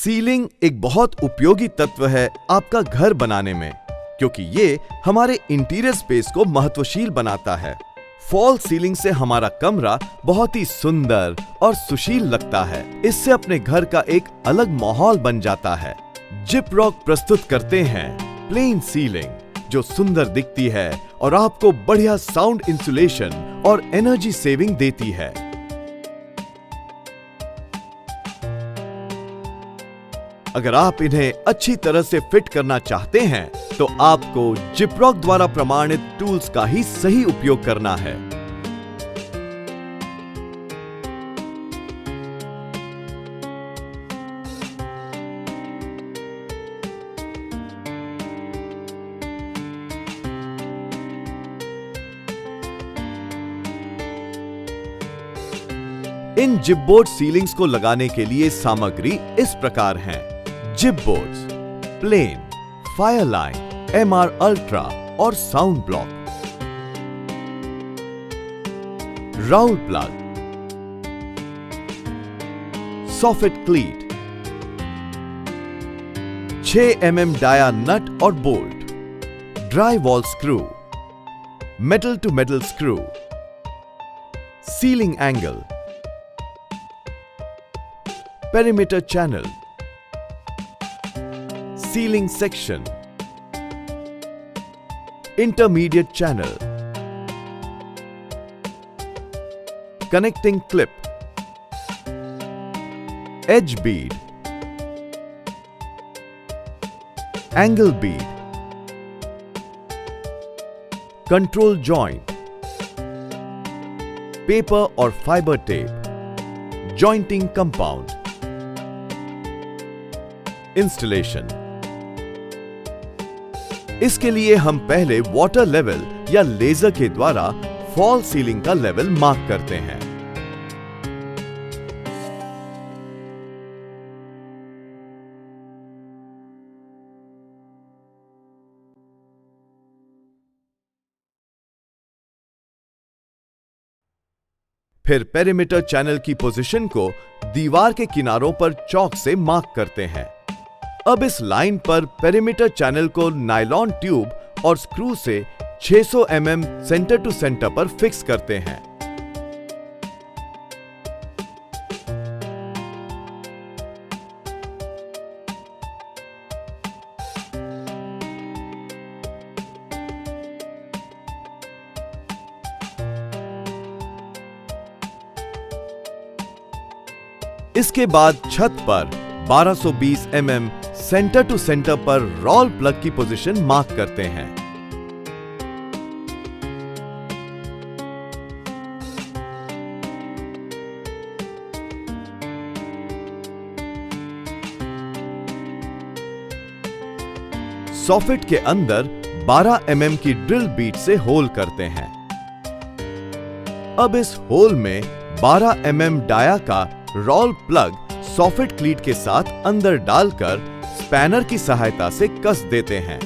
Ceiling एक बहुत उपयोगी तत्व है आपका घर बनाने में, क्योंकि ये हमारे इंटीरियर स्पेस को महत्वशील बनाता है। फॉल सीलिंग से हमारा कमरा बहुत ही सुंदर और सुशील लगता है। इससे अपने घर का एक अलग माहौल बन जाता है। जिपरॉक प्रस्तुत करते हैं प्लेन सीलिंग, जो सुंदर दिखती है और आपको बढ़िया साउंड इंसुलेशन और एनर्जी सेविंग देती है। अगर आप इन्हें अच्छी तरह से फिट करना चाहते हैं तो आपको जिपरॉक द्वारा प्रमाणित टूल्स का ही सही उपयोग करना है। इन जिपबोर्ड सीलिंग्स को लगाने के लिए सामग्री इस प्रकार हैं: gypboards, plain, fire line, MR ultra और sound block, rawl plug, soffit cleat, 6 mm dia nut और bolt, dry wall screw, metal to metal screw, ceiling angle, perimeter channel, ceiling section, intermediate channel, connecting clip, edge bead, angle bead, control joint, paper और fibre tape, jointing compound, installation. इसके लिए हम पहले water level या laser के द्वारा fall ceiling का level mark करते हैं। फिर पेरीमीटर चैनल की पोजीशन को दीवार के किनारों पर चॉक से मार्क करते हैं। अब इस लाइन पर पेरीमीटर चैनल को नायलॉन ट्यूब और स्क्रू से 600 mm सेंटर टू सेंटर पर फिक्स करते हैं। इसके बाद छत पर 1220 mm सेंटर टू सेंटर पर रॉल प्लग की पोजीशन मार्क करते हैं। सॉफिट के अंदर 12 mm की ड्रिल बीट से होल करते हैं। अब इस होल में 12 mm डाया का रॉल प्लग सॉफिट क्लीट के साथ अंदर डालकर स्पैनर की सहायता से कस देते हैं।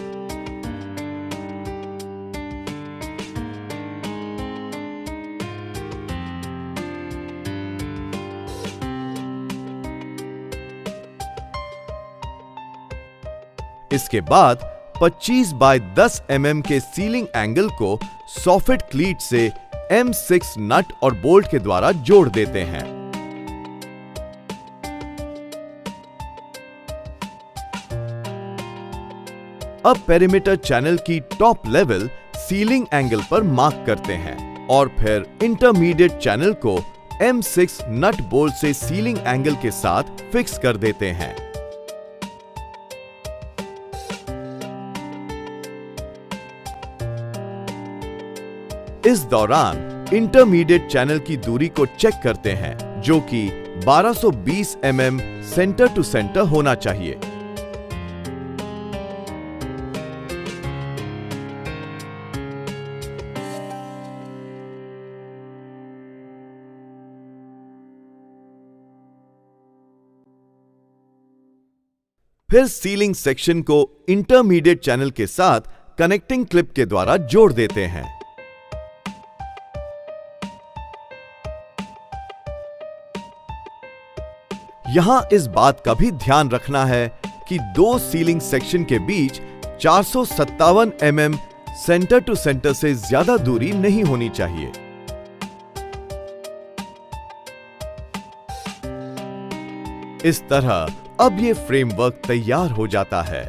इसके बाद 25 बाय 10 mm के सीलिंग एंगल को सॉफिट क्लीट से M6 नट और बोल्ट के द्वारा जोड़ देते हैं। अब पेरीमीटर चैनल की टॉप लेवल सीलिंग एंगल पर मार्क करते हैं और फिर इंटरमीडिएट चैनल को M6 नट बोल्ट से सीलिंग एंगल के साथ फिक्स कर देते हैं। इस दौरान इंटरमीडिएट चैनल की दूरी को चेक करते हैं, जो कि 1220 mm सेंटर टू सेंटर होना चाहिए। फिर सीलिंग सेक्शन को इंटरमीडिएट चैनल के साथ कनेक्टिंग क्लिप के द्वारा जोड़ देते हैं। यहाँ इस बात का भी ध्यान रखना है कि दो सीलिंग सेक्शन के बीच 457 mm सेंटर टू सेंटर से ज्यादा दूरी नहीं होनी चाहिए। इस तरह अब ये फ्रेमवर्क तैयार हो जाता है।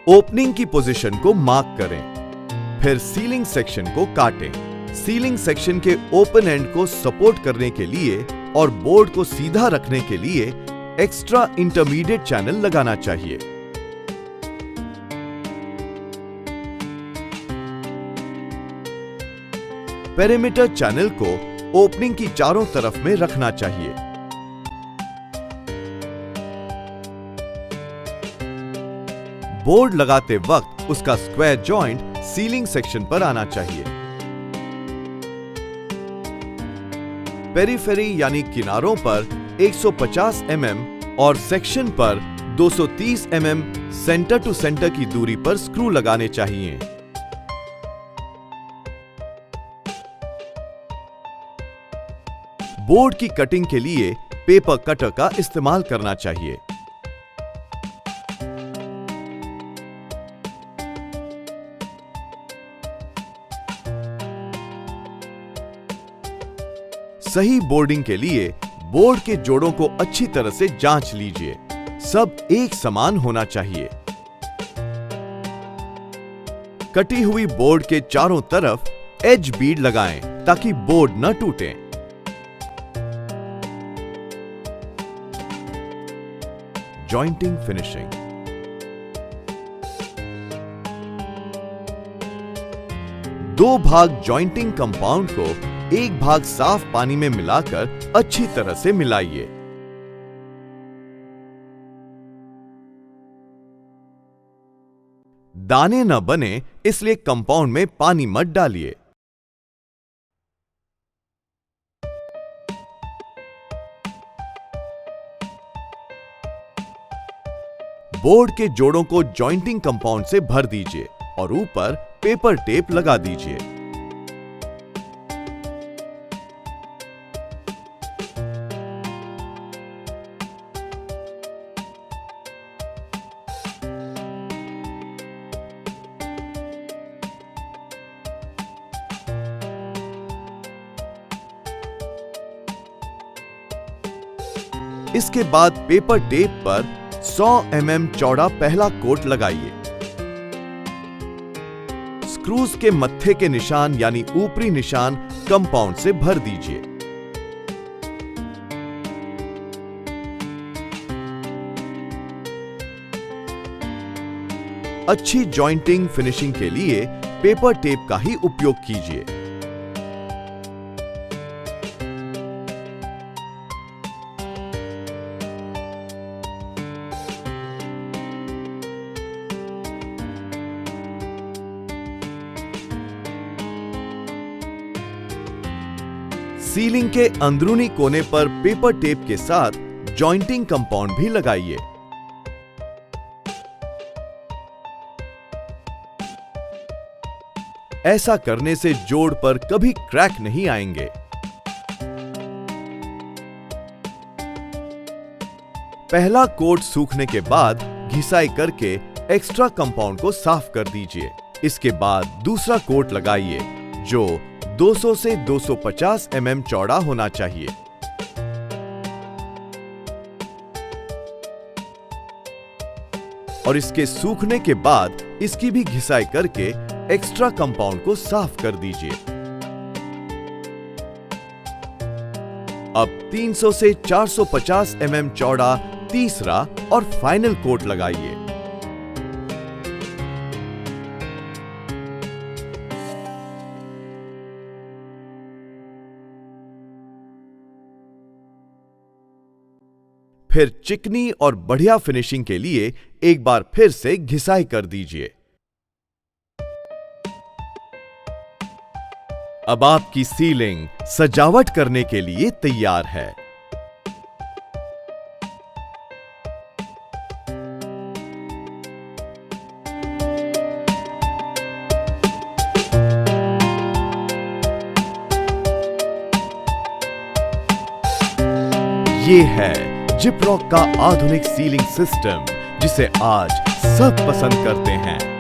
ओपनिंग की पोजीशन को मार्क करें, फिर सीलिंग सेक्शन को काटें। सीलिंग सेक्शन के ओपन एंड को सपोर्ट करने के लिए और बोर्ड को सीधा रखने के लिए एक्स्ट्रा इंटरमीडिएट चैनल लगाना चाहिए। पेरीमीटर चैनल को ओपनिंग की चारों तरफ में रखना चाहिए। बोर्ड लगाते वक्त उसका स्क्वायर जॉइंट सीलिंग सेक्शन पर आना चाहिए। पेरीफेरी यानी किनारों पर 150 mm और सेक्शन पर 230 mm सेंटर टू सेंटर की दूरी पर स्क्रू लगाने चाहिए। बोर्ड की कटिंग के लिए पेपर कटर का इस्तेमाल करना चाहिए। सही बोर्डिंग के लिए बोर्ड के जोड़ों को अच्छी तरह से जांच लीजिए। सब एक समान होना चाहिए। कटी हुई बोर्ड के चारों तरफ एज बीड लगाएं ताकि बोर्ड न टूटे। Jointing finishing. दो भाग जॉइंटिंग कंपाउंड को एक भाग साफ पानी में मिलाकर अच्छी तरह से मिलाइए। दाने न बने इसलिए कंपाउंड में पानी मत डालिए। बोर्ड के जोड़ों को जॉइंटिंग कंपाउंड से भर दीजिए और ऊपर पेपर टेप लगा दीजिए। इसके बाद पेपर टेप पर 100 mm चौड़ा पहला कोट लगाइए। स्क्रूज के मत्थे के निशान यानी ऊपरी निशान कंपाउंड से भर दीजिए। अच्छी जॉइंटिंग फिनिशिंग के लिए पेपर टेप का ही उपयोग कीजिए। सीलिंग के अंदरूनी कोने पर पेपर टेप के साथ जॉइंटिंग कंपाउंड भी लगाइए। ऐसा करने से जोड़ पर कभी क्रैक नहीं आएंगे। पहला कोट सूखने के बाद घिसाई करके एक्स्ट्रा कंपाउंड को साफ कर दीजिए। इसके बाद दूसरा कोट लगाइए जो 200 से 250 mm चौड़ा होना चाहिए। और इसके सूखने के बाद इसकी भी घिसाई करके एक्स्ट्रा कंपाउंड को साफ कर दीजिए। अब 300 से 450 mm चौड़ा तीसरा और फाइनल कोट लगाइए। फिर चिकनी और बढ़िया फिनिशिंग के लिए एक बार फिर से घिसाई कर दीजिए। अब आपकी सीलिंग सजावट करने के लिए तैयार है। ये है जिप्रॉक का आधुनिक सीलिंग सिस्टम, जिसे आज सब पसंद करते हैं।